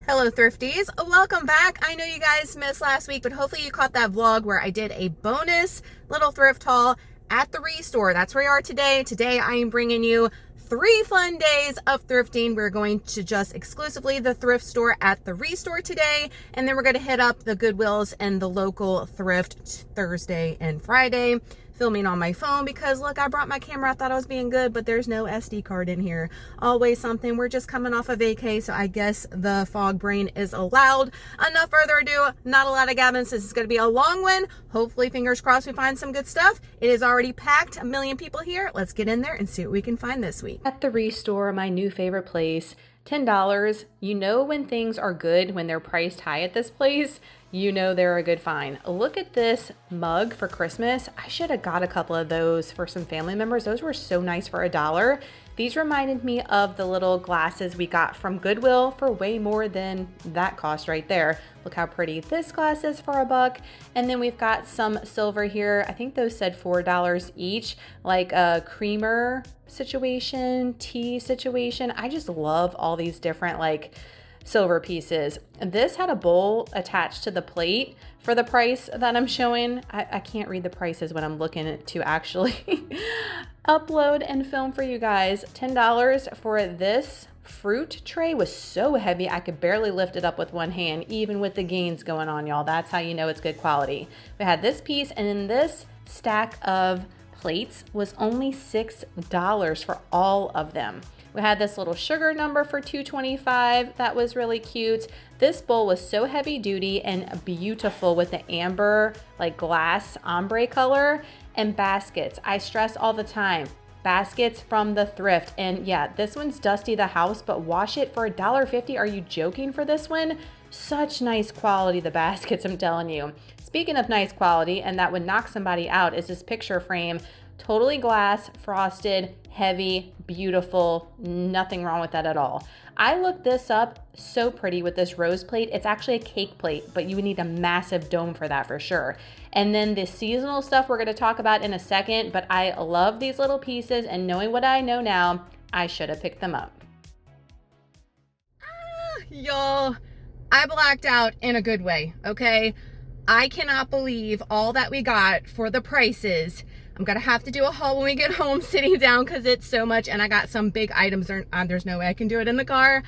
Hello Thrifties, welcome back. I know you guys missed last week, but hopefully you caught that vlog where I did a bonus little thrift haul at the Restore. That's where we are today. Today I am bringing you 3 fun days of thrifting. We're going to just exclusively the thrift store at the Restore today, and then we're going to hit up the Goodwills and the local thrift Thursday and Friday. Filming on my phone because look, I brought my camera. I thought I was being good, but there's no SD card in here. Always something. We're just coming off a vacay, so I guess the fog brain is allowed. Enough further ado, not a lot of gabbing. This is going to be a long one. Hopefully, fingers crossed, we find some good stuff. It is already packed. 1 million people here. Let's get in there and see what we can find this week. At the Restore, my new favorite place, $10. You know when things are good when they're priced high at this place. You know they're a good find. Look at this mug for Christmas. I should have got a couple of those for some family members. Those were so nice for $1. These reminded me of the little glasses we got from Goodwill for way more than that cost right there. Look how pretty this glass is for $1. And then we've got some silver here. I think those said $4 each, like a creamer situation, tea situation. I just love all these different like silver pieces. This had a bowl attached to the plate for the price that I'm showing. I can't read the prices when I'm looking to actually upload and film for you guys. $10 for this fruit tray was so heavy I could barely lift it up with one hand, even with the gains going on, y'all. That's how you know it's good quality. We had this piece, and then this stack of plates was only $6 for all of them. We had this little sugar number for $2.25. That was really cute. This bowl was so heavy duty and beautiful with the amber like glass ombre color. And baskets. I stress all the time, baskets from the Thrift. And yeah, this one's dusty the house, but wash it for $1.50. Are you joking for this one? Such nice quality, the baskets, I'm telling you. Speaking of nice quality, and that would knock somebody out, is this picture frame. Totally glass, frosted, heavy, beautiful, nothing wrong with that at all. I looked this up, so pretty with this rose plate. It's actually a cake plate, but you would need a massive dome for that for sure. And then the seasonal stuff we're gonna talk about in a second, but I love these little pieces, and knowing what I know now, I should have picked them up. Y'all, I blacked out in a good way, okay? I cannot believe all that we got for the prices. I'm gonna have to do a haul when we get home sitting down because it's so much, and I got some big items. There's no way I can do it in the car,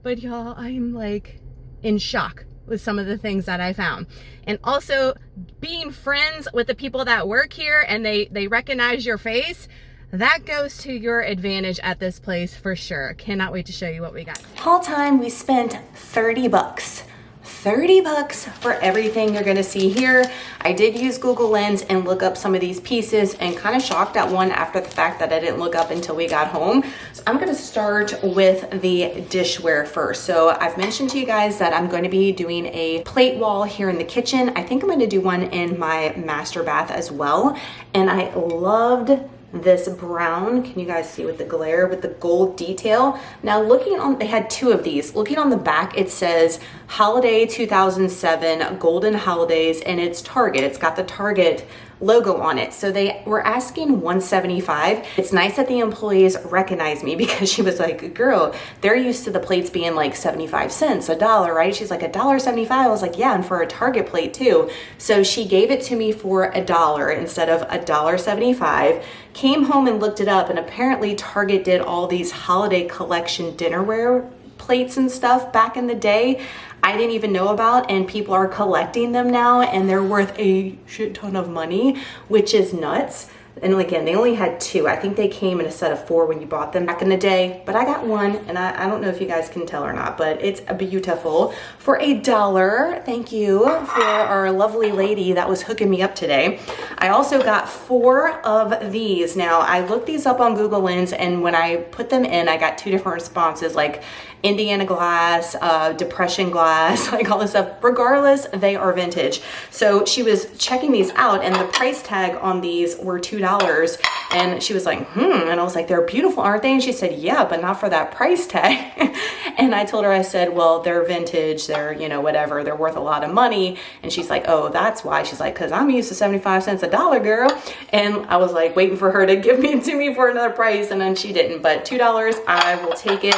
but y'all, I'm like in shock with some of the things that I found. And also being friends with the people that work here and they recognize your face, that goes to your advantage at this place for sure. Cannot wait to show you what we got. Haul time, we spent 30 bucks. 30 bucks for everything you're gonna see here. I did use Google Lens and look up some of these pieces, and kind of shocked at one after the fact that I didn't look up until we got home. So I'm gonna start with the dishware first. So I've mentioned to you guys that I'm going to be doing a plate wall here in the kitchen. I think I'm going to do one in my master bath as well. And I loved this brown, can you guys see with the glare, with the gold detail. Now looking on, they had 2 of these. Looking on the back, it says Holiday 2007 Golden Holidays, and it's Target. It's got the Target logo on it. So they were asking $175. It's nice that the employees recognize me because she was like, girl, they're used to the plates being like 75 cents, $1, right? She's like, $1.75. I was like, yeah, and for a Target plate too. So she gave it to me for $1 instead of $1.75. Came home and looked it up, and apparently Target did all these holiday collection dinnerware plates and stuff back in the day I didn't even know about, and people are collecting them now, and they're worth a shit ton of money, which is nuts. And again, they only had 2. I think they came in a set of 4 when you bought them back in the day, but I got 1, and I don't know if you guys can tell or not, but it's beautiful for $1. Thank you for our lovely lady that was hooking me up today. I also got 4 of these. Now, I looked these up on Google Lens, and when I put them in, I got 2 different responses, like Indiana glass, depression glass, like all this stuff. Regardless, they are vintage. So she was checking these out, and the price tag on these were $2. And she was like, and I was like, they're beautiful, aren't they? And she said, yeah, but not for that price tag. And I told her, I said, well, they're vintage, they're, you know, whatever, they're worth a lot of money. And she's like, oh, that's why. She's like, because I'm used to 75 cents a dollar, girl. And I was like waiting for her to give me to me for another price, and then she didn't. But $2, I will take it.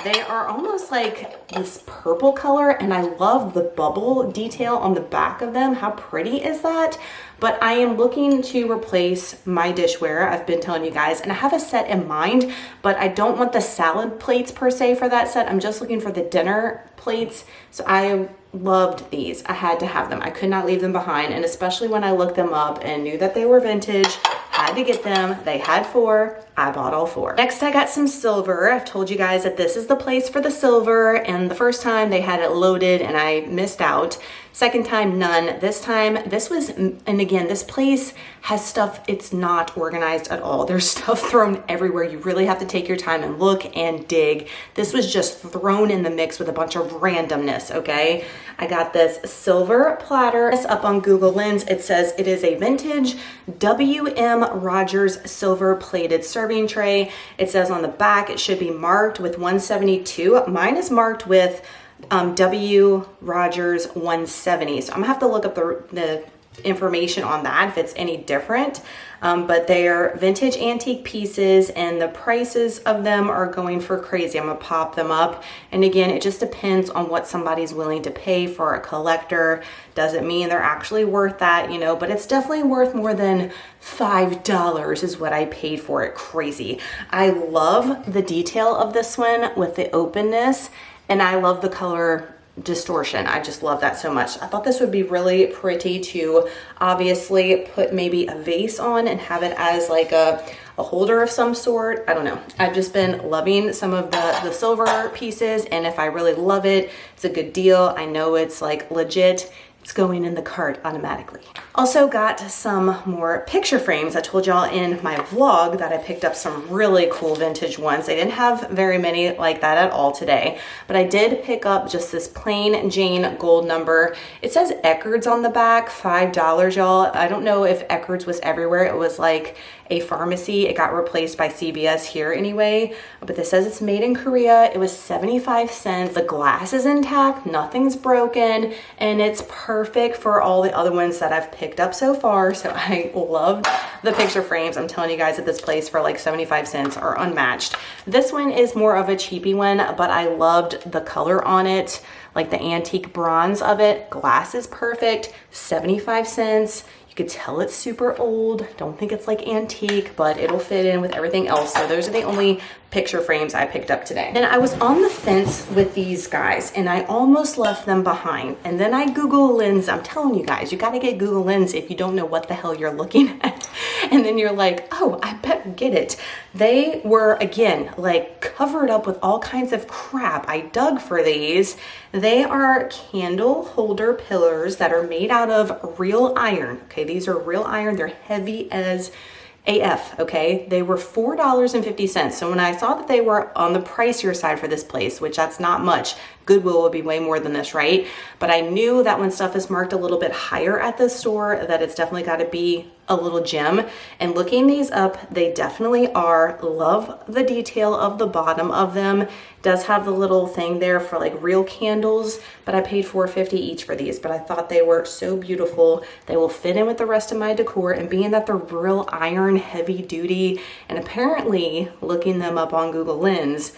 They are almost like this purple color, and I love the bubble detail on the back of them. How pretty is that? But I am looking to replace my dishware. I've been telling you guys, and I have a set in mind, but I don't want the salad plates per se for that set. I'm just looking for the dinner plates. So I loved these. I had to have them. I could not leave them behind. And especially when I looked them up and knew that they were vintage, had to get them. They had 4. I bought all 4. Next, I got some silver. I've told you guys that this is the place for the silver. And the first time they had it loaded and I missed out. Second time, none. This time, this was, and again, this place has stuff, it's not organized at all. There's stuff thrown everywhere. You really have to take your time and look and dig. This was just thrown in the mix with a bunch of randomness, okay? I got this silver platter. It's up on Google Lens. It says it is a vintage W.M. Rogers silver plated serving tray. It says on the back it should be marked with 172. Mine is marked with W. Rogers 170. So I'm gonna have to look up the information on that if it's any different. But they are vintage antique pieces and the prices of them are going for crazy. I'm gonna pop them up. And again, it just depends on what somebody's willing to pay for a collector. Doesn't mean they're actually worth that, you know, but it's definitely worth more than $5 is what I paid for it. Crazy. I love the detail of this one with the openness, and I love the color distortion. I just love that so much. I thought this would be really pretty to obviously put maybe a vase on and have it as like a holder of some sort. I don't know. I've just been loving some of the silver pieces, and if I really love it, it's a good deal. I know it's like legit. It's going in the cart automatically. Also got some more picture frames. I told y'all in my vlog that I picked up some really cool vintage ones. I didn't have very many like that at all today, but I did pick up just this plain Jane gold number. It says Eckerd's on the back, $5, y'all. I don't know if Eckerd's was everywhere. It was like a pharmacy. It got replaced by CVS here anyway, but this says it's made in Korea. It was 75 cents. The glass is intact, nothing's broken, and it's perfect for all the other ones that I've picked up so far. So I love the picture frames. I'm telling you guys at this place for like 75 cents are unmatched. This one is more of a cheapy one, but I loved the color on it, like the antique bronze of it. Glass is perfect, 75 cents. You could tell it's super old. Don't think it's like antique, but it'll fit in with everything else. So those are the only picture frames I picked up today. Then I was on the fence with these guys and I almost left them behind. And then I Google Lens. I'm telling you guys, you got to get Google Lens if you don't know what the hell you're looking at. And then you're like, oh, I better get it. They were, again, like covered up with all kinds of crap. I dug for these. They are candle holder pillars that are made out of real iron. Okay, these are real iron. They're heavy as AF, okay? They were $4.50. So when I saw that they were on the pricier side for this place, which that's not much, Goodwill would be way more than this, right? But I knew that when stuff is marked a little bit higher at the store, that it's definitely got to be a little gem. And looking these up, they definitely are. Love the detail of the bottom of them. Does have the little thing there for like real candles, but I paid $4.50 each for these, but I thought they were so beautiful. They will fit in with the rest of my decor, and being that they're real iron, heavy duty, and apparently looking them up on Google Lens,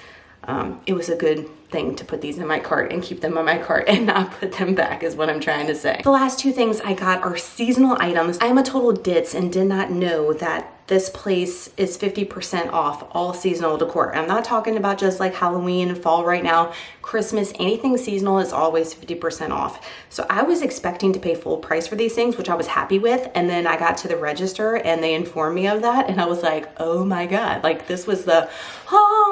it was a good thing to put these in my cart and keep them on my cart and not put them back is what I'm trying to say. The last two things I got are seasonal items. I am a total ditz and did not know that this place is 50% off all seasonal decor. I'm not talking about just like Halloween and fall right now. Christmas, anything seasonal is always 50% off. So I was expecting to pay full price for these things, which I was happy with. And then I got to the register and they informed me of that. And I was like, oh my God, like this was the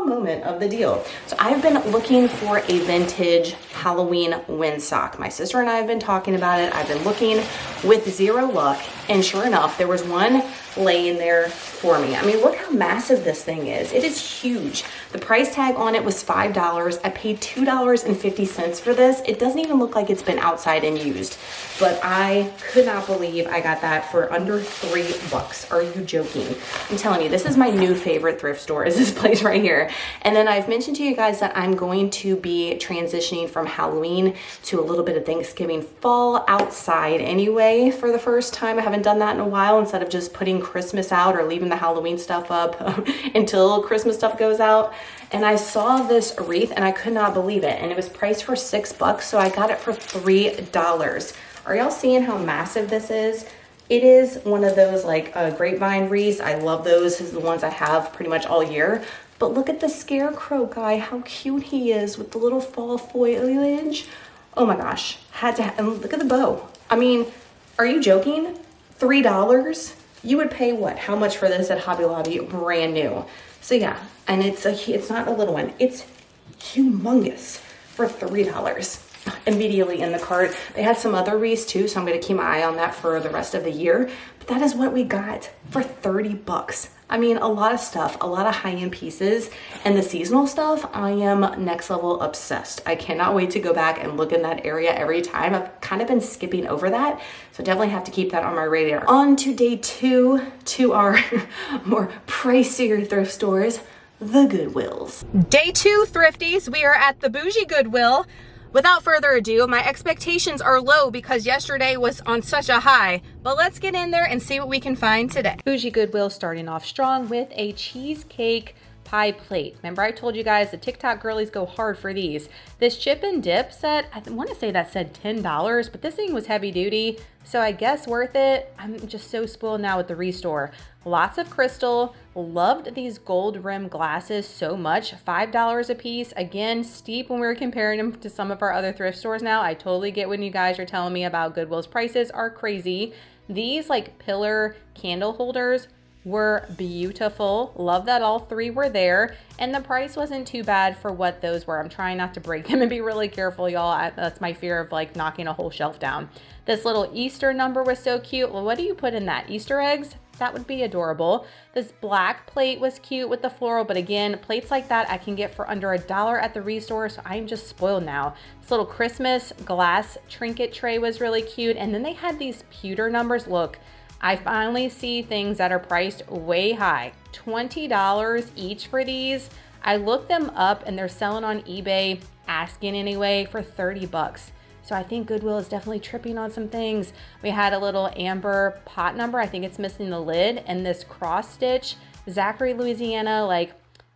moment of the deal. So I've been looking for a vintage Halloween windsock. My sister and I have been talking about it. I've been looking with zero luck. And sure enough, there was one laying there for me. I mean, look how massive this thing is. It is huge. The price tag on it was $5. I paid $2.50 for this. It doesn't even look like it's been outside and used, but I could not believe I got that for under $3. Are you joking? I'm telling you, this is my new favorite thrift store, is this place right here. And then I've mentioned to you guys that I'm going to be transitioning from Halloween to a little bit of Thanksgiving fall outside anyway for the first time. I haven't done that in a while, instead of just putting Christmas out or leaving the Halloween stuff up until Christmas stuff goes out. And I saw this wreath and I could not believe it. And it was priced for $6, so I got it for $3. Are y'all seeing how massive this is? It is one of those like grapevine wreaths. I love those. These are the ones I have pretty much all year. But look at the scarecrow guy, how cute he is with the little fall foliage. Oh my gosh, and look at the bow. I mean, are you joking? $3? You would pay what? How much for this at Hobby Lobby, brand new? So yeah, and it's not a little one. It's humongous for $3. Immediately in the cart. They had some other wreaths too, so I'm gonna keep my eye on that for the rest of the year. But that is what we got for $30. I mean, a lot of stuff, a lot of high-end pieces, and the seasonal stuff, I am next level obsessed. I cannot wait to go back and look in that area every time. I've kind of been skipping over that, so definitely have to keep that on my radar. On to day 2, to our more pricier thrift stores, the Goodwills. Day 2, thrifties, we are at the bougie Goodwill. Without further ado, my expectations are low because yesterday was on such a high, but let's get in there and see what we can find today. Bougie Goodwill starting off strong with a cheesecake pie plate. Remember I told you guys the TikTok girlies go hard for these. This chip and dip set, I want to say that said $10, but this thing was heavy duty, so I guess worth it. I'm just so spoiled now with the restore. Lots of crystal. Loved these gold rim glasses so much. $5 a piece. Again, steep when we were comparing them to some of our other thrift stores now. I totally get when you guys are telling me about Goodwill's prices are crazy. These like pillar candle holders were beautiful. Love that all 3 were there. And the price wasn't too bad for what those were. I'm trying not to break them and be really careful, y'all. That's my fear of like knocking a whole shelf down. This little Easter number was so cute. Well, what do you put in that? Easter eggs? That would be adorable. This black plate was cute with the floral, but again, plates like that I can get for under $1 at the restore, so I'm just spoiled now. This little Christmas glass trinket tray was really cute, and then they had these pewter numbers. Look, I finally see things that are priced way high. $20 each for these. I looked them up and they're selling on eBay, asking anyway, for $30. So I think Goodwill is definitely tripping on some things. We had a little amber pot number. I think it's missing the lid. And this cross stitch, Zachary, Louisiana, like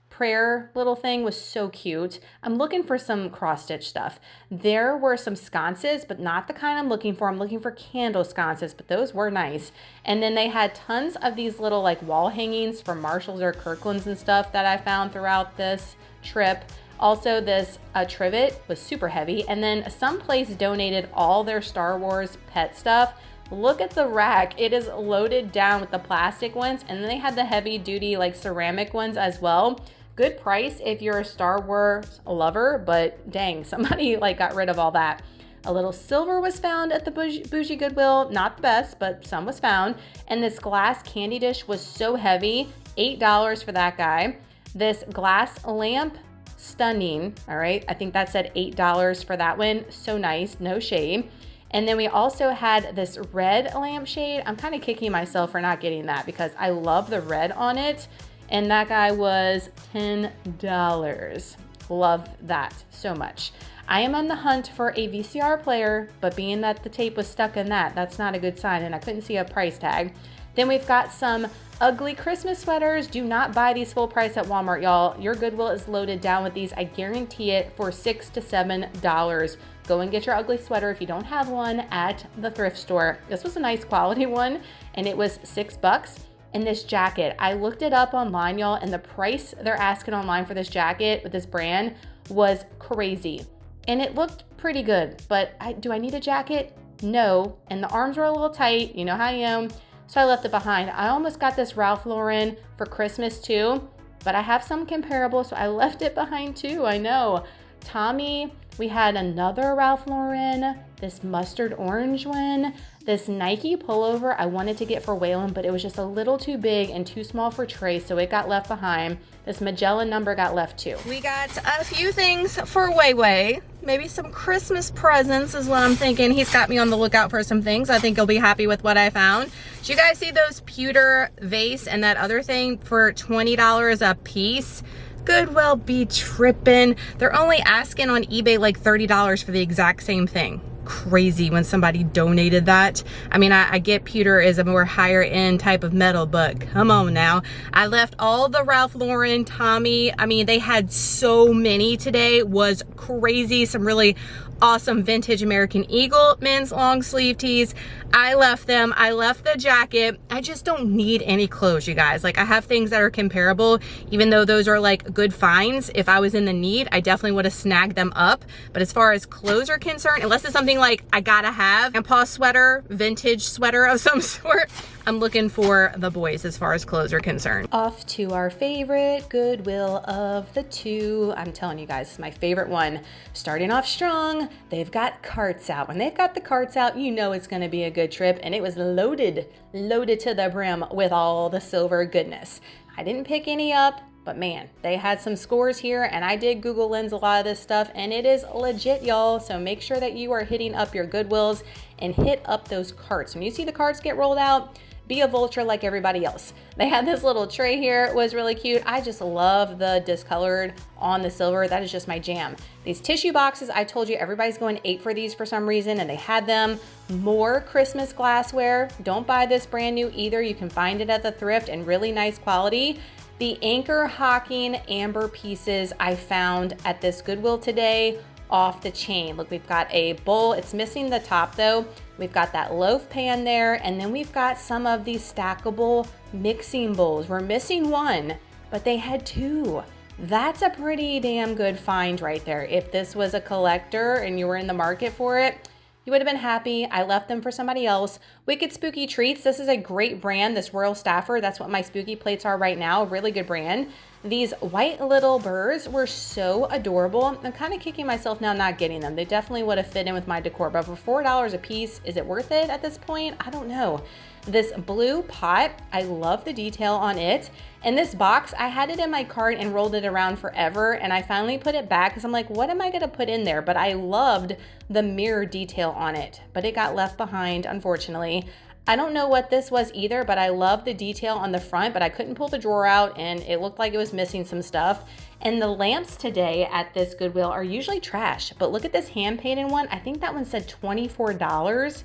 prayer little thing was so cute. I'm looking for some cross stitch stuff. There were some sconces, but not the kind I'm looking for. I'm looking for candle sconces, but those were nice. And then they had tons of these little like wall hangings from Marshalls or Kirkland's and stuff that I found throughout this trip. Also, this trivet was super heavy. And then some place donated all their Star Wars pet stuff. Look at the rack. It is loaded down with the plastic ones. And then they had the heavy duty like ceramic ones as well. Good price if you're a Star Wars lover, but dang, somebody like got rid of all that. A little silver was found at the bougie Goodwill. Not the best, but some was found. And this glass candy dish was so heavy. $8 for that guy. This glass lamp, stunning. All right, I think that said $8 for that one. So nice, no shade. And then we also had this red lampshade. I'm kind of kicking myself for not getting that because I love the red on it. And that guy was $10. Love that so much. I am on the hunt for a VCR player, but being that the tape was stuck in that, that's not a good sign, and I couldn't see a price tag. Then we've got some ugly Christmas sweaters. Do not buy these full price at Walmart, y'all. Your Goodwill is loaded down with these. I guarantee it for $6 to $7. Go and get your ugly sweater if you don't have one at the thrift store. This was a nice quality one, and it was $6. And this jacket, I looked it up online, y'all, and the price they're asking online for this jacket with this brand was crazy. And it looked pretty good, but do I need a jacket? No. And the arms were a little tight, you know how I am. So I left it behind. I almost got this Ralph Lauren for Christmas too, but I have some comparable, so I left it behind too, I know. Tommy, we had another Ralph Lauren, this mustard orange one, this Nike pullover I wanted to get for Waylon, but it was just a little too big and too small for Trey, so it got left behind. This Magellan number got left too. We got a few things for Wayway. Maybe some Christmas presents is what I'm thinking. He's got me on the lookout for some things. I think he'll be happy with what I found. Did you guys see those pewter vase and that other thing for $20 a piece? Goodwill be tripping. They're only asking on eBay like $30 for the exact same thing. crazy when somebody donated that. I mean, I get pewter is a more higher end type of metal, but come on now. I left all the Ralph Lauren, Tommy. I mean, they had so many today. Was crazy. Some really awesome vintage American Eagle men's long sleeve tees. I left them. I left the jacket. I just don't need any clothes, you guys. Like, I have things that are comparable, even though those are like good finds. If I was in the need, I definitely would have snagged them up. But as far as clothes are concerned, unless it's something like I gotta have grandpa sweater, vintage sweater of some sort, I'm looking for the boys as far as clothes are concerned. Off to our favorite Goodwill of the two. I'm telling you guys, it's my favorite one. Starting off strong, they've got carts out. When they've got the carts out, you know it's gonna be a good trip, and it was loaded to the brim with all the silver goodness. I didn't pick any up, but man, they had some scores here, and I did Google Lens a lot of this stuff, and it is legit, y'all. So make sure that you are hitting up your Goodwills and hit up those carts. When you see the carts get rolled out, be a vulture like everybody else. They had this little tray here. It was really cute. I just love the discolored on the silver. That is just my jam. These tissue boxes, I told you everybody's going ape for these for some reason, and they had them. More Christmas glassware. Don't buy this brand new either. You can find it at the thrift in really nice quality. The Anchor Hocking amber pieces I found at this Goodwill today, off the chain. Look, we've got a bowl. It's missing the top though. We've got that loaf pan there, and then we've got some of these stackable mixing bowls. We're missing one, but they had two. That's a pretty damn good find right there. If this was a collector and you were in the market for it, you would have been happy. I left them for somebody else. Wicked Spooky Treats. This is a great brand, this Royal Staffer. That's what my spooky plates are right now. Really good brand. These white little birds were so adorable. I'm kind of kicking myself now not getting them. They definitely would have fit in with my decor, but for $4 a piece, is it worth it at this point? I don't know. This blue pot, I love the detail on it. And this box, I had it in my cart and rolled it around forever, and I finally put it back because I'm like, what am I gonna put in there? But I loved the mirror detail on it, but it got left behind, unfortunately. I don't know what this was either, but I love the detail on the front, but I couldn't pull the drawer out and it looked like it was missing some stuff. And the lamps today at this Goodwill are usually trash, but look at this hand painted one. I think that one said $24.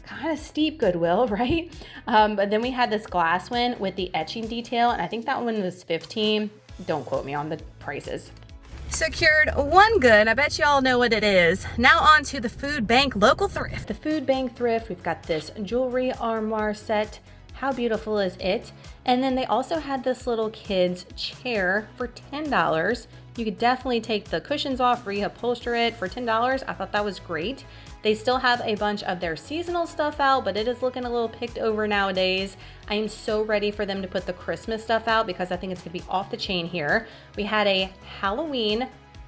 Kind of steep, Goodwill, right? But then we had this glass one with the etching detail, and I think that one was $15. Don't quote me on the prices. Secured one good. I bet you all know what it is. Now on to the Food Bank local thrift. The Food Bank thrift, we've got this jewelry armoire set. How beautiful is it? And then they also had this little kid's chair for $10. You could definitely take the cushions off, reupholster it for $10. I thought that was great. They still have a bunch of their seasonal stuff out, but it is looking a little picked over nowadays. I am so ready for them to put the Christmas stuff out because I think it's gonna be off the chain here. We had a Halloween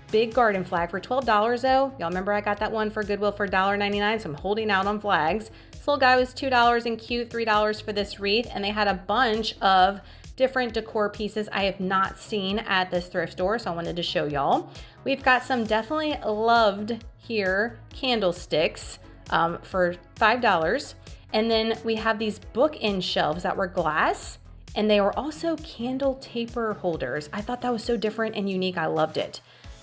big garden flag for $12 though. Y'all remember I got that one for Goodwill for $1.99, so I'm holding out on flags. This little guy was $2 and cute, $3 for this wreath, and they had a bunch of different decor pieces I have not seen at this thrift store, so I wanted to show y'all. We've got some definitely loved here candlesticks for $5. And then we have these bookend shelves that were glass, and they were also candle taper holders. I thought that was so different and unique. I loved it.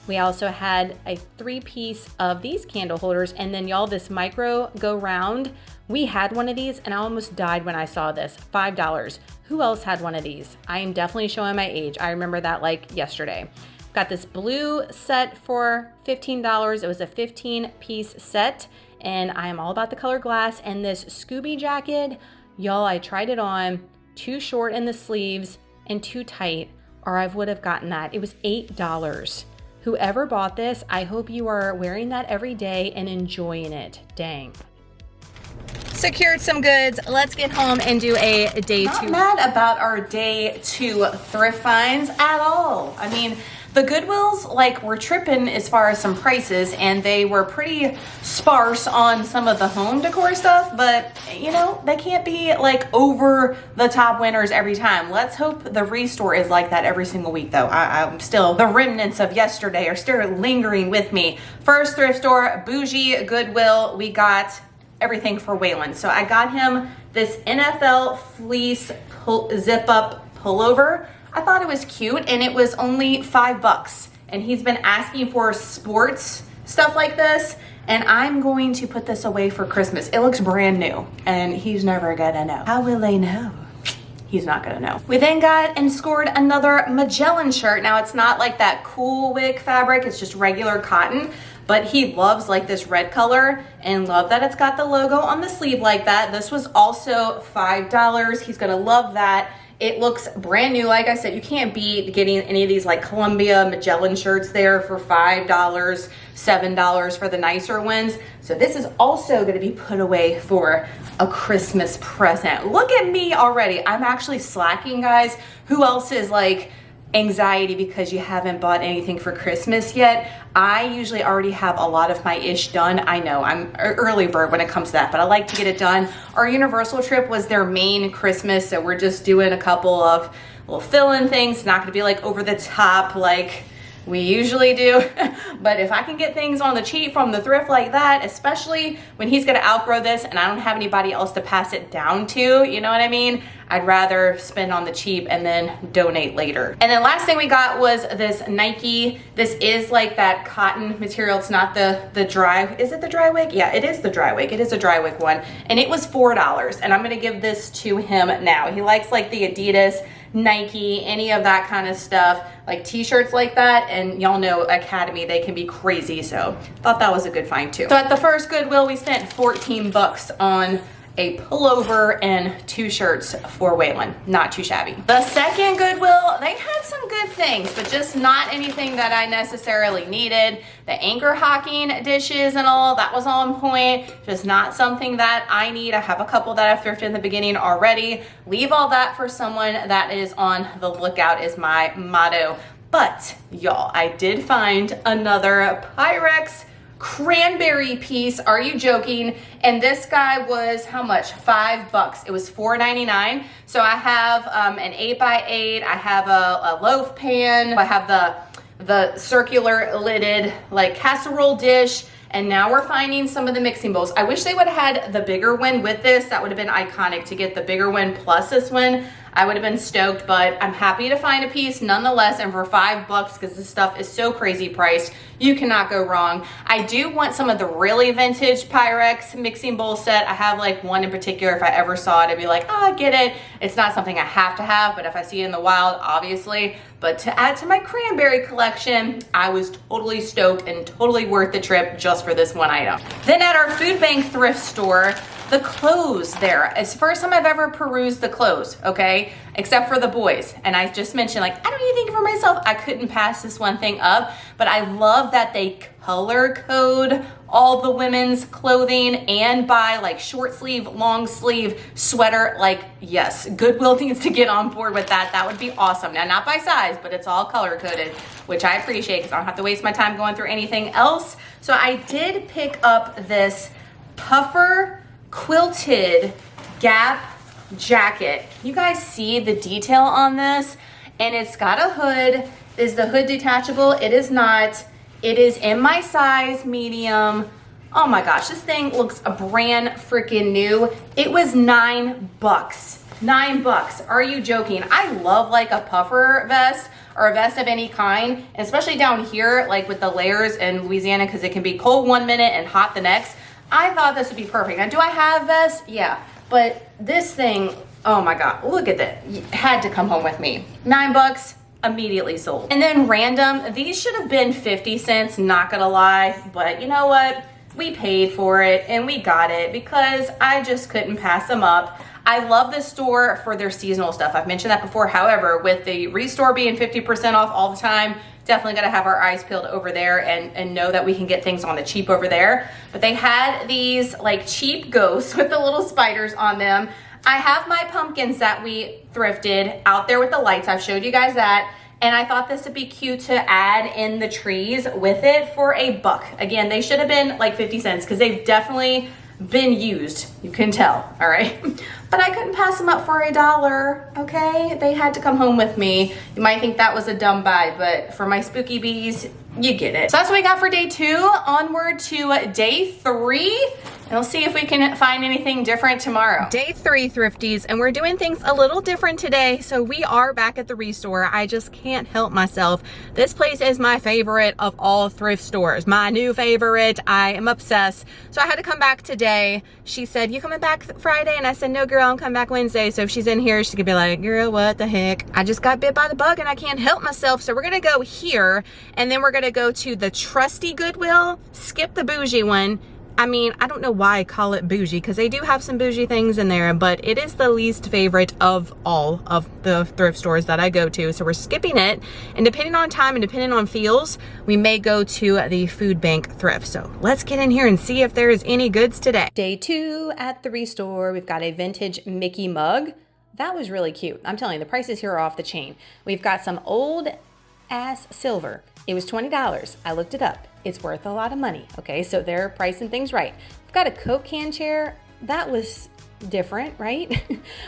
We also had a 3-piece of these candle holders, and then y'all, this micro go round. We had one of these and I almost died when I saw this. $5. Who else had one of these? I am definitely showing my age. I remember that like yesterday. Got this blue set for $15. It was a 15-piece set, and I am all about the color glass. And this Scooby jacket, y'all, I tried it on, too short in the sleeves and too tight, or I would have gotten that. It was $8. Whoever bought this, I hope you are wearing that every day and enjoying it. Dang. Secured some goods. Let's get home and do a day two. Not mad about our day two thrift finds at all. I mean, the Goodwills, like, were tripping as far as some prices, and they were pretty sparse on some of the home decor stuff, but you know, they can't be like over the top winners every time. Let's hope the Restore is like that every single week though. I'm still, the remnants of yesterday are still lingering with me. First thrift store, bougie Goodwill, we got everything for Waylon. So I got him this NFL fleece zip up pullover. I thought it was cute, and it was only $5, and he's been asking for sports stuff like this. And I'm going to put this away for Christmas. It looks brand new and he's never gonna know. How will they know? He's not gonna know. We then got and scored another Magellan shirt. Now it's not like that cool wick fabric, it's just regular cotton, but he loves like this red color and love that it's got the logo on the sleeve like that. This was also $5. He's gonna love that. It looks brand new. Like I said, you can't beat getting any of these like Columbia Magellan shirts there for $5, $7 for the nicer ones. So this is also gonna be put away for a Christmas present. Look at me already. I'm actually slacking, guys. Who else is like anxiety because you haven't bought anything for Christmas yet? I usually already have a lot of my ish done. I know I'm an early bird when it comes to that, but I like to get it done. Our Universal trip was their main Christmas, so we're just doing a couple of little fill-in things. It's not gonna be like over the top like we usually do, but if I can get things on the cheap from the thrift like that, especially when he's gonna outgrow this and I don't have anybody else to pass it down to, you know what I mean? I'd rather spend on the cheap and then donate later. And then last thing we got was this Nike. This is like that cotton material. It's not the dry, is it the dry wig? Yeah, it is the dry wig. It is a dry wig one. And it was $4. And I'm gonna give this to him now. He likes like the Adidas, Nike, any of that kind of stuff, like t-shirts like that. And y'all know Academy, they can be crazy. So thought that was a good find too. So at the first Goodwill, we spent 14 bucks on a pullover and 2 shirts for Waylon. Not too shabby. The second Goodwill, they had some good things, but just not anything that I necessarily needed. The anchor hocking dishes and all, that was on point. Just not something that I need. I have a couple that I've thrifted in the beginning already. Leave all that for someone that is on the lookout is my motto. But y'all, I did find another Pyrex cranberry piece. Are you joking? And this guy was how much? $5. It was $4.99. So I have an 8x8. I have a loaf pan. I have the circular lidded like casserole dish. And now we're finding some of the mixing bowls. I wish they would have had the bigger one with this. That would have been iconic to get the bigger one plus this one. I would have been stoked, but I'm happy to find a piece nonetheless. And for $5, because this stuff is so crazy priced, you cannot go wrong. I do want some of the really vintage Pyrex mixing bowl set. I have like one in particular. If I ever saw it, I'd be like, oh, I get it. It's not something I have to have, but if I see it in the wild, obviously. But to add to my cranberry collection, I was totally stoked and totally worth the trip just for this one item. Then at our food bank thrift store, the clothes there. It's the first time I've ever perused the clothes, okay? Except for the boys. And I just mentioned, like, I don't need anything for myself. I couldn't pass this one thing up, but I love that they color code all the women's clothing and buy like short sleeve, long sleeve sweater. Like, yes, Goodwill needs to get on board with that. That would be awesome. Now, not by size, but it's all color coded, which I appreciate because I don't have to waste my time going through anything else. So I did pick up this puffer quilted Gap jacket. You guys see the detail on this? And it's got a hood. Is the hood detachable? It is not. It is in my size, medium. Oh my gosh, this thing looks a brand freaking new. It was $9. $9. Are you joking? I love like a puffer vest or a vest of any kind, especially down here, like with the layers in Louisiana, because it can be cold one minute and hot the next. I thought this would be perfect. Now, do I have vests? Yeah, but this thing, oh my God, look at that. Had to come home with me. $9, immediately sold. And then random, these should have been 50 cents, not gonna lie, but you know what? We paid for it and we got it because I just couldn't pass them up. I love this store for their seasonal stuff. I've mentioned that before. However, with the Restore being 50% off all the time, definitely gonna have our eyes peeled over there and know that we can get things on the cheap over there. But they had these like cheap ghosts with the little spiders on them. I have my pumpkins that we thrifted out there with the lights. I've showed you guys that. And I thought this would be cute to add in the trees with it for $1. Again, they should have been like 50 cents because they've definitely been used. You can tell, all right? But I couldn't pass them up for $1, okay? They had to come home with me. You might think that was a dumb buy, but for my spooky bees, you get it. So that's what we got for day 2. Onward to day 3. And we'll see if we can find anything different tomorrow. Day 3, Thrifties, and we're doing things a little different today. So we are back at the Restore. I just can't help myself. This place is my favorite of all thrift stores. My new favorite. I am obsessed. So I had to come back today. She said, you coming back Friday? And I said, no, girl, I'm coming back Wednesday. So if she's in here, she could be like, girl, what the heck? I just got bit by the bug and I can't help myself. So we're gonna go here, and then we're gonna go to the trusty Goodwill, skip the bougie one. I mean, I don't know why I call it bougie, because they do have some bougie things in there, but it is the least favorite of all of the thrift stores that I go to. So we're skipping it, and depending on time and depending on feels, we may go to the food bank thrift. So let's get in here and see if there's any goods today. Day 2 at the Restore. We've got a vintage Mickey mug. That was really cute. I'm telling you, the prices here are off the chain. We've got some old ass silver. It was $20. I looked it up. It's worth a lot of money. Okay, so they're pricing things right. We've got a Coke can chair. That was different, right?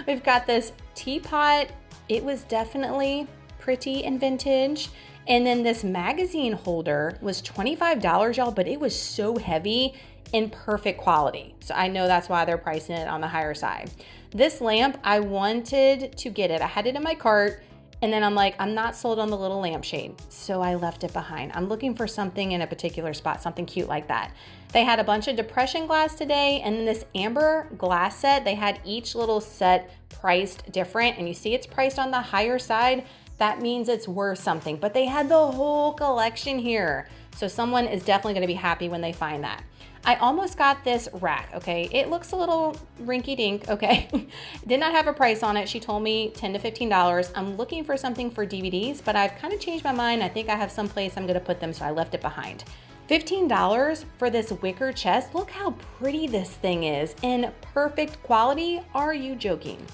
We've got this teapot. It was definitely pretty and vintage. And then this magazine holder was $25, y'all, but it was so heavy and perfect quality. So I know that's why they're pricing it on the higher side. This lamp, I wanted to get it. I had it in my cart. And then I'm like, I'm not sold on the little lampshade, so I left it behind. I'm looking for something in a particular spot, something cute like that. They had a bunch of depression glass today, and then this amber glass set, they had each little set priced different, and you see it's priced on the higher side. That means it's worth something, but they had the whole collection here. So someone is definitely gonna be happy when they find that. I almost got this rack, okay? It looks a little rinky-dink, okay? Did not have a price on it. She told me $10 to $15. I'm looking for something for DVDs, but I've kind of changed my mind. I think I have some place I'm gonna put them, so I left it behind. $15 for this wicker chest. Look how pretty this thing is in perfect quality. Are you joking?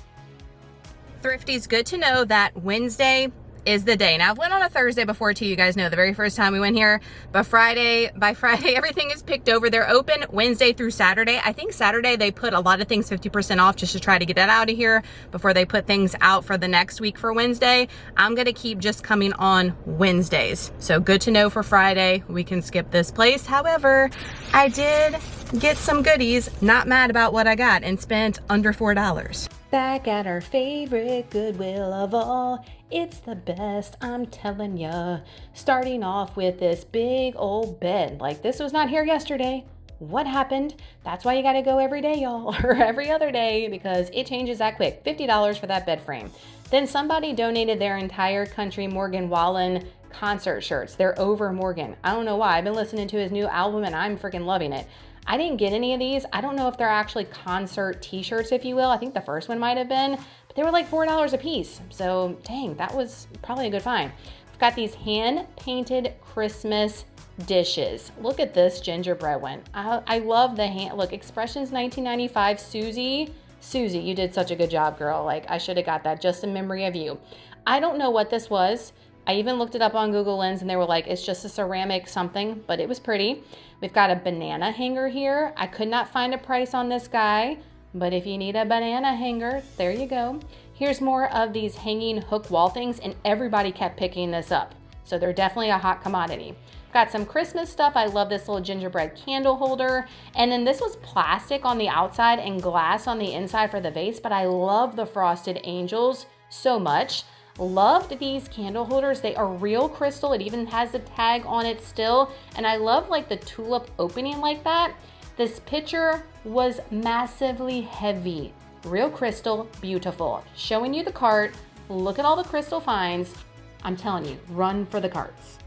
Thrifties, good to know that Wednesday is the day. Now, I've went on a Thursday before too, you guys know, the very first time we went here, but by Friday, everything is picked over. They're open Wednesday through Saturday. I think Saturday they put a lot of things 50% off just to try to get that out of here before they put things out for the next week for Wednesday. I'm gonna keep just coming on Wednesdays. So good to know for Friday, we can skip this place. However, I did get some goodies, not mad about what I got, and spent under $4. Back at our favorite Goodwill of all. It's the best, I'm telling ya. Starting off with this big old bed. Like, this was not here yesterday. What happened? That's why you gotta go every day, y'all, or every other day, because it changes that quick. $50 for that bed frame. Then somebody donated their entire Country Morgan Wallen concert shirts. They're over Morgan. I don't know why. I've been listening to his new album and I'm freaking loving it. I didn't get any of these. I don't know if they're actually concert t-shirts, if you will. I think the first one might have been, but they were like $4 a piece. So dang, that was probably a good find. We've got these hand-painted Christmas dishes. Look at this gingerbread one. I love the hand, look, Expressions 1995, Susie, you did such a good job, girl. Like, I should have got that just in memory of you. I don't know what this was. I even looked it up on Google Lens and they were like, it's just a ceramic something, but it was pretty. We've got a banana hanger here. I could not find a price on this guy, but if you need a banana hanger, there you go. Here's more of these hanging hook wall things, and everybody kept picking this up. So they're definitely a hot commodity. Got some Christmas stuff. I love this little gingerbread candle holder. And then this was plastic on the outside and glass on the inside for the vase, but I love the frosted angels so much. Loved these candle holders. They are real crystal. It even has the tag on it still. And I love like the tulip opening like that. This picture was massively heavy. Real crystal, beautiful. Showing you the cart. Look at all the crystal finds. I'm telling you, run for the carts.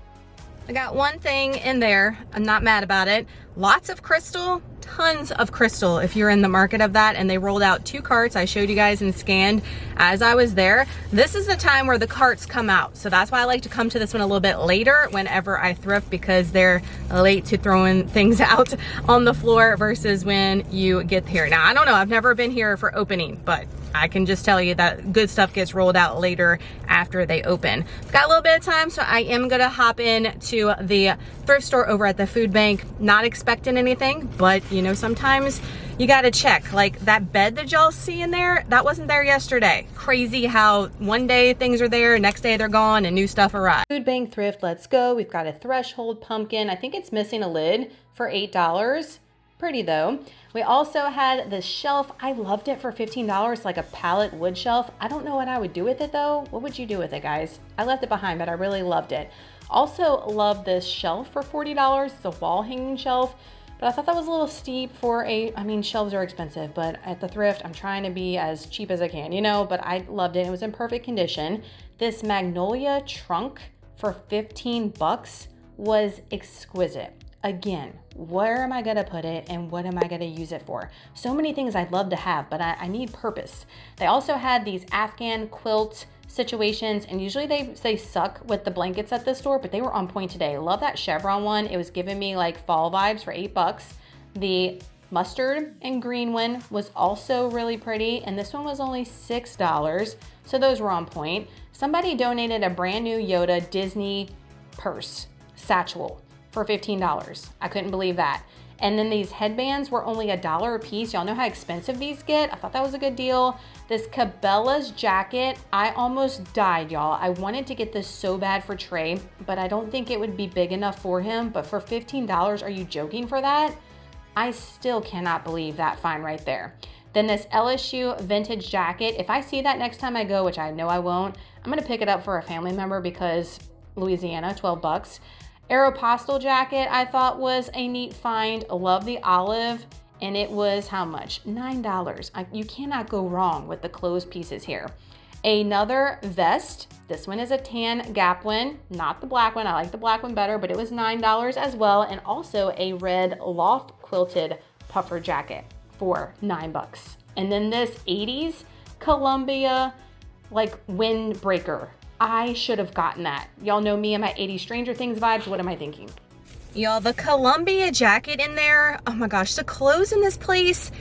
I got one thing in there. I'm not mad about it. Lots of crystal, tons of crystal if you're in the market of that. And they rolled out 2 carts. I showed you guys and scanned as I was there. This is the time where the carts come out. So that's why I like to come to this one a little bit later whenever I thrift, because they're late to throwing things out on the floor versus when you get here. Now, I don't know, I've never been here for opening, but I can just tell you that good stuff gets rolled out later after they open. Got a little bit of time, so I am gonna hop in to the thrift store over at the food bank. Not expecting anything, but you know, sometimes you gotta check. Like that bed that y'all see in there, that wasn't there yesterday. Crazy how one day things are there, next day they're gone and new stuff arrives. Food bank thrift, let's go. We've got a threshold pumpkin. I think it's missing a lid for $8. Pretty though. We also had this shelf. I loved it for $15, like a pallet wood shelf. I don't know what I would do with it though. What would you do with it, guys? I left it behind, but I really loved it. Also love this shelf for $40. It's a wall hanging shelf, but I thought that was a little steep for I mean, shelves are expensive, but at the thrift, I'm trying to be as cheap as I can, you know, but I loved it. It was in perfect condition. This magnolia trunk for 15 bucks was exquisite. Again, where am I gonna put it and what am I gonna use it for? So many things I'd love to have, but I need purpose. They also had these Afghan quilt situations, and usually they suck with the blankets at this store, but they were on point today. Love that chevron one. It was giving me like fall vibes for $8. The mustard and green one was also really pretty, and this one was only $6, so those were on point. Somebody donated a brand new Yoda Disney purse satchel for $15. I couldn't believe that. And then these headbands were only $1 a piece. Y'all know how expensive these get. I thought that was a good deal. This Cabela's jacket, I almost died, y'all. I wanted to get this so bad for Trey, but I don't think it would be big enough for him. But for $15, are you joking for that? I still cannot believe that find right there. Then this LSU vintage jacket. If I see that next time I go, which I know I won't, I'm gonna pick it up for a family member because Louisiana, 12 bucks. Aeropostale jacket I thought was a neat find. Love the olive, and it was how much? $9. You cannot go wrong with the closed pieces here. Another vest. This one is a tan Gap one, not the black one. I like the black one better, but it was $9 as well. And also a red loft quilted puffer jacket for $9. And then this 80s Columbia like windbreaker. I should have gotten that. Y'all know me and my 80s Stranger Things vibes. What am I thinking? Y'all, the Columbia jacket in there, oh my gosh, the clothes in this place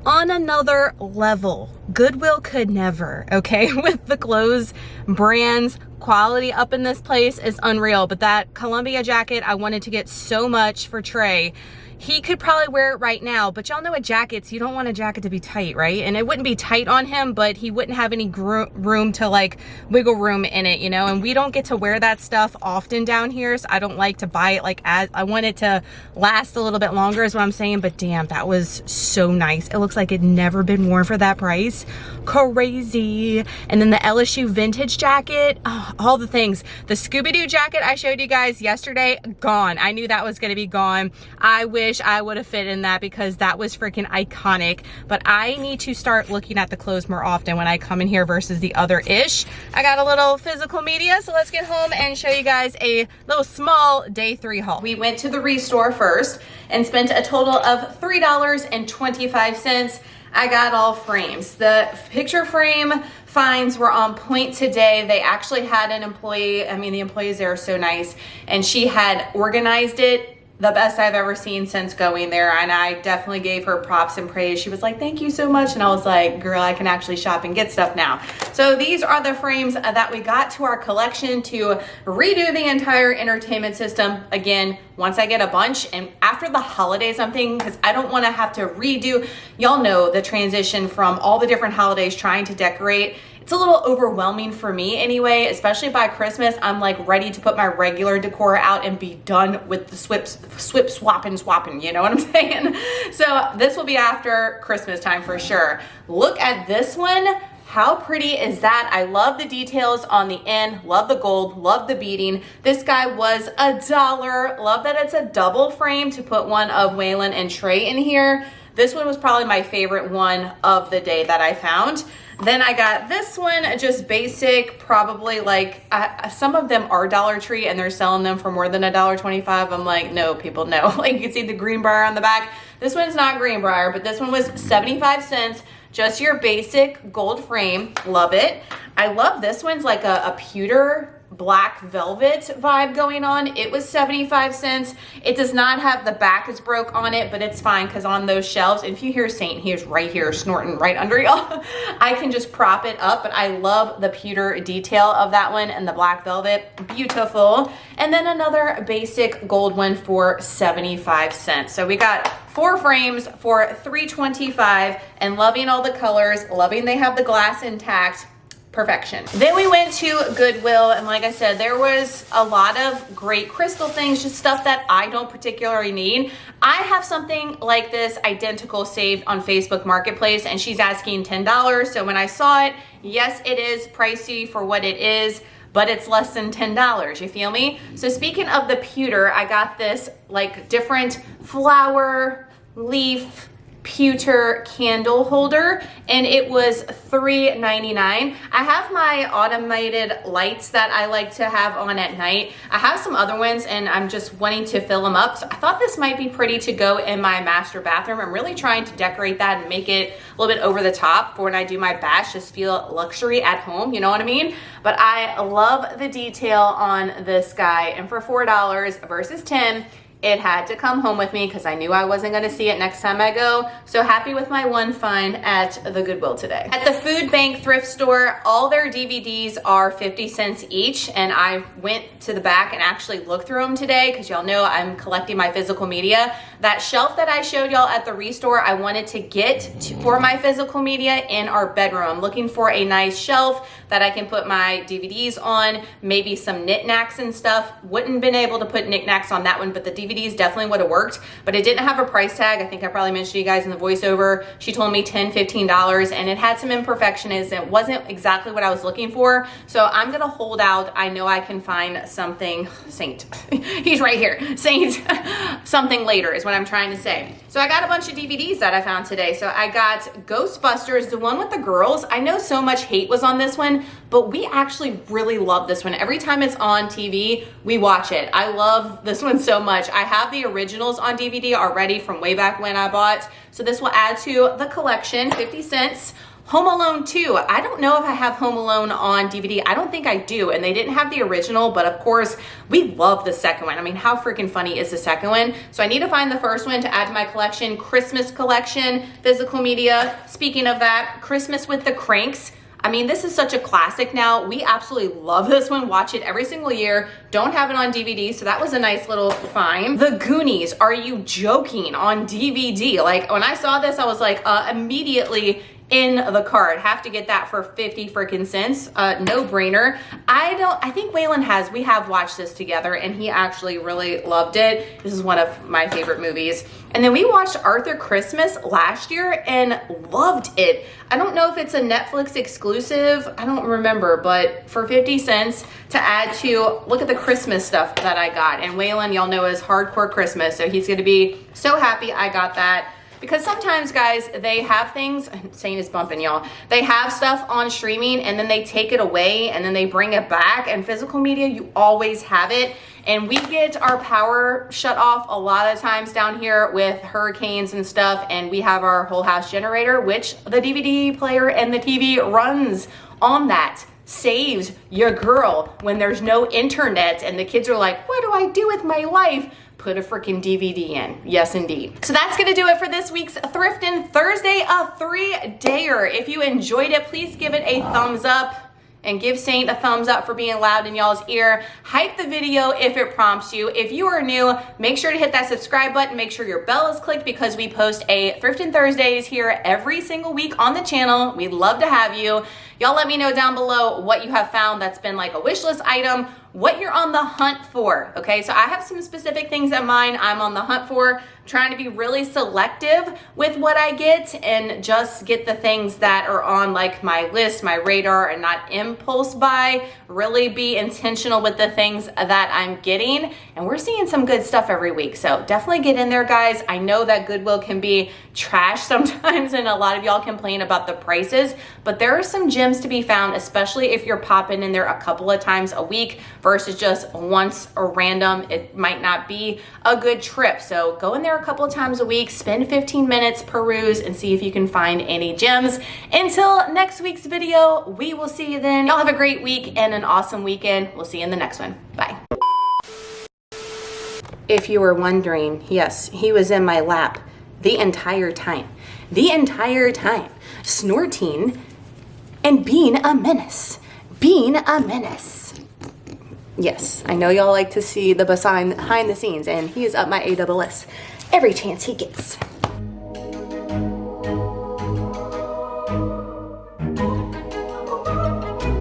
on another level. Goodwill could never, okay? With the clothes, brands, quality up in this place is unreal. But that Columbia jacket, I wanted to get so much for Trey. He could probably wear it right now, but y'all know with jackets, you don't want a jacket to be tight, right? And it wouldn't be tight on him, but he wouldn't have any room to like wiggle room in it, you know? And we don't get to wear that stuff often down here, so I don't like to buy it like as, I want it to last a little bit longer is what I'm saying, but damn, that was so nice. It looks like it'd never been worn for that price. Crazy. And then the LSU vintage jacket, oh, all the things. The Scooby-Doo jacket I showed you guys yesterday, gone. I knew that was gonna be gone. I wish I would have fit in that because that was freaking iconic, but I need to start looking at the clothes more often when I come in here versus the other ish. I got a little physical media, so let's get home and show you guys a little small day 3 haul. We went to the Restore first and spent a total of $3.25. I got all frames. The picture frame finds were on point today. They actually had an employee, I mean, the employees there are so nice, and she had organized it the best I've ever seen since going there, and I definitely gave her props and praise. She was like, thank you so much, and I was like, girl, I can actually shop and get stuff now. So these are the frames that we got to our collection to redo the entire entertainment system. Again, once I get a bunch, and after the holidays I'm thinking, because I don't want to have to redo, y'all know the transition from all the different holidays trying to decorate. It's a little overwhelming for me anyway, especially by Christmas. I'm like ready to put my regular decor out and be done with the swapping, you know what I'm saying? So this will be after Christmas time for sure. Look at this one. How pretty is that? I love the details on the end, love the gold, love the beading. This guy was $1. Love that it's a double frame to put one of Waylon and Trey in here. This one was probably my favorite one of the day that I found. Then I got this one, just basic, probably like, some of them are Dollar Tree and they're selling them for more than $1.25. I'm like, no, people, no. Like you can see the Greenbrier on the back. This one's not Greenbrier, but this one was 75 cents. Just your basic gold frame. Love it. I love this one's like a pewter black velvet vibe going on. It was 75 cents. It does not have the back is broke on it, but it's fine because on those shelves, if you hear Saint, he is right here snorting right under y'all. I can just prop it up, but I love the pewter detail of that one and the black velvet. Beautiful. And then another basic gold one for 75 cents. So we got 4 frames for $3.25 and loving all the colors, loving they have the glass intact. perfection. Then we went to Goodwill, and like I said, there was a lot of great crystal things, just stuff that I don't particularly need. I have something like this identical saved on Facebook Marketplace, and she's asking $10. So when I saw it, yes, it is pricey for what it is, but it's less than $10, you feel me? So speaking of the pewter, I got this like different flower, leaf, pewter candle holder, and it was $3.99. I have my automated lights that I like to have on at night. I have some other ones and I'm just wanting to fill them up. So I thought this might be pretty to go in my master bathroom. I'm really trying to decorate that and make it a little bit over the top for when I do my bash, just feel luxury at home, you know what I mean? But I love the detail on this guy, and for $4 versus $10, it had to come home with me because I knew I wasn't going to see it next time I go. So happy with my one find at the Goodwill today. At the Food Bank thrift store, all their DVDs are 50 cents each. And I went to the back and actually looked through them today because y'all know I'm collecting my physical media. That shelf that I showed y'all at the restore, I wanted to get for my physical media in our bedroom. I'm looking for a nice shelf that I can put my DVDs on, maybe some knickknacks and stuff. Wouldn't been able to put knickknacks on that one, but the DVDs definitely would have worked, but it didn't have a price tag. I think I probably mentioned to you guys in the voiceover. She told me $10, $15, and it had some imperfections. It wasn't exactly what I was looking for. So I'm gonna hold out. I know I can find something, Saint, he's right here, Saint, something later is what I'm trying to say. So I got a bunch of DVDs that I found today. So I got Ghostbusters, the one with the girls. I know so much hate was on this one, but we actually really love this one. Every time it's on TV, we watch it. I love this one so much. I have the originals on DVD already from way back when I bought. So this will add to the collection, 50 cents. Home Alone 2. I don't know if I have Home Alone on DVD. I don't think I do. And they didn't have the original, but of course, we love the second one. I mean, how freaking funny is the second one? So I need to find the first one to add to my collection. Christmas collection, physical media. Speaking of that, Christmas with the Cranks. I mean, this is such a classic now. We absolutely love this one. Watch it every single year. Don't have it on DVD, so that was a nice little find. The Goonies, are you joking, on DVD? Like, when I saw this, I was like, immediately in the cart. Have to get that for 50 freaking cents. No brainer. I think Waylon we have watched this together and he actually really loved it. This is one of my favorite movies. And then we watched Arthur Christmas last year and loved it. I don't know if it's a Netflix exclusive. I don't remember, but for 50 cents to add to, look at the Christmas stuff that I got. And Waylon, y'all know, is hardcore Christmas. So he's gonna be so happy I got that. Because sometimes, guys, they have things, Saint is bumping, y'all. They have stuff on streaming and then they take it away and then they bring it back. And physical media, you always have it. And we get our power shut off a lot of times down here with hurricanes and stuff. And we have our whole house generator, which the DVD player and the TV runs on that. Saves your girl when there's no internet and the kids are like, what do I do with my life? Put a freaking DVD in. Yes, indeed. So that's gonna do it for this week's Thrifting Thursday, a 3-dayer. If you enjoyed it, please give it a thumbs up and give Saint a thumbs up for being loud in y'all's ear. Hype the video if it prompts you. If you are new, make sure to hit that subscribe button. Make sure your bell is clicked because we post a Thrifting Thursdays here every single week on the channel. We'd love to have you. Y'all let me know down below what you have found that's been like a wish list item, what you're on the hunt for, okay? So I have some specific things in mind I'm on the hunt for. I'm trying to be really selective with what I get and just get the things that are on like my list, my radar, and not impulse buy. Really be intentional with the things that I'm getting. And we're seeing some good stuff every week. So definitely get in there, guys. I know that Goodwill can be trash sometimes and a lot of y'all complain about the prices, but there are some gems to be found, especially if you're popping in there a couple of times a week versus just once or random. It might not be a good trip. So go in there a couple of times a week, spend 15 minutes, peruse, and see if you can find any gems. Until next week's video, we will see you then. Y'all have a great week and an awesome weekend. We'll see you in the next one. Bye. If you were wondering, yes, he was in my lap the entire time, snorting and being a menace. Yes, I know y'all like to see the behind the scenes, and he is up my AWS every chance he gets.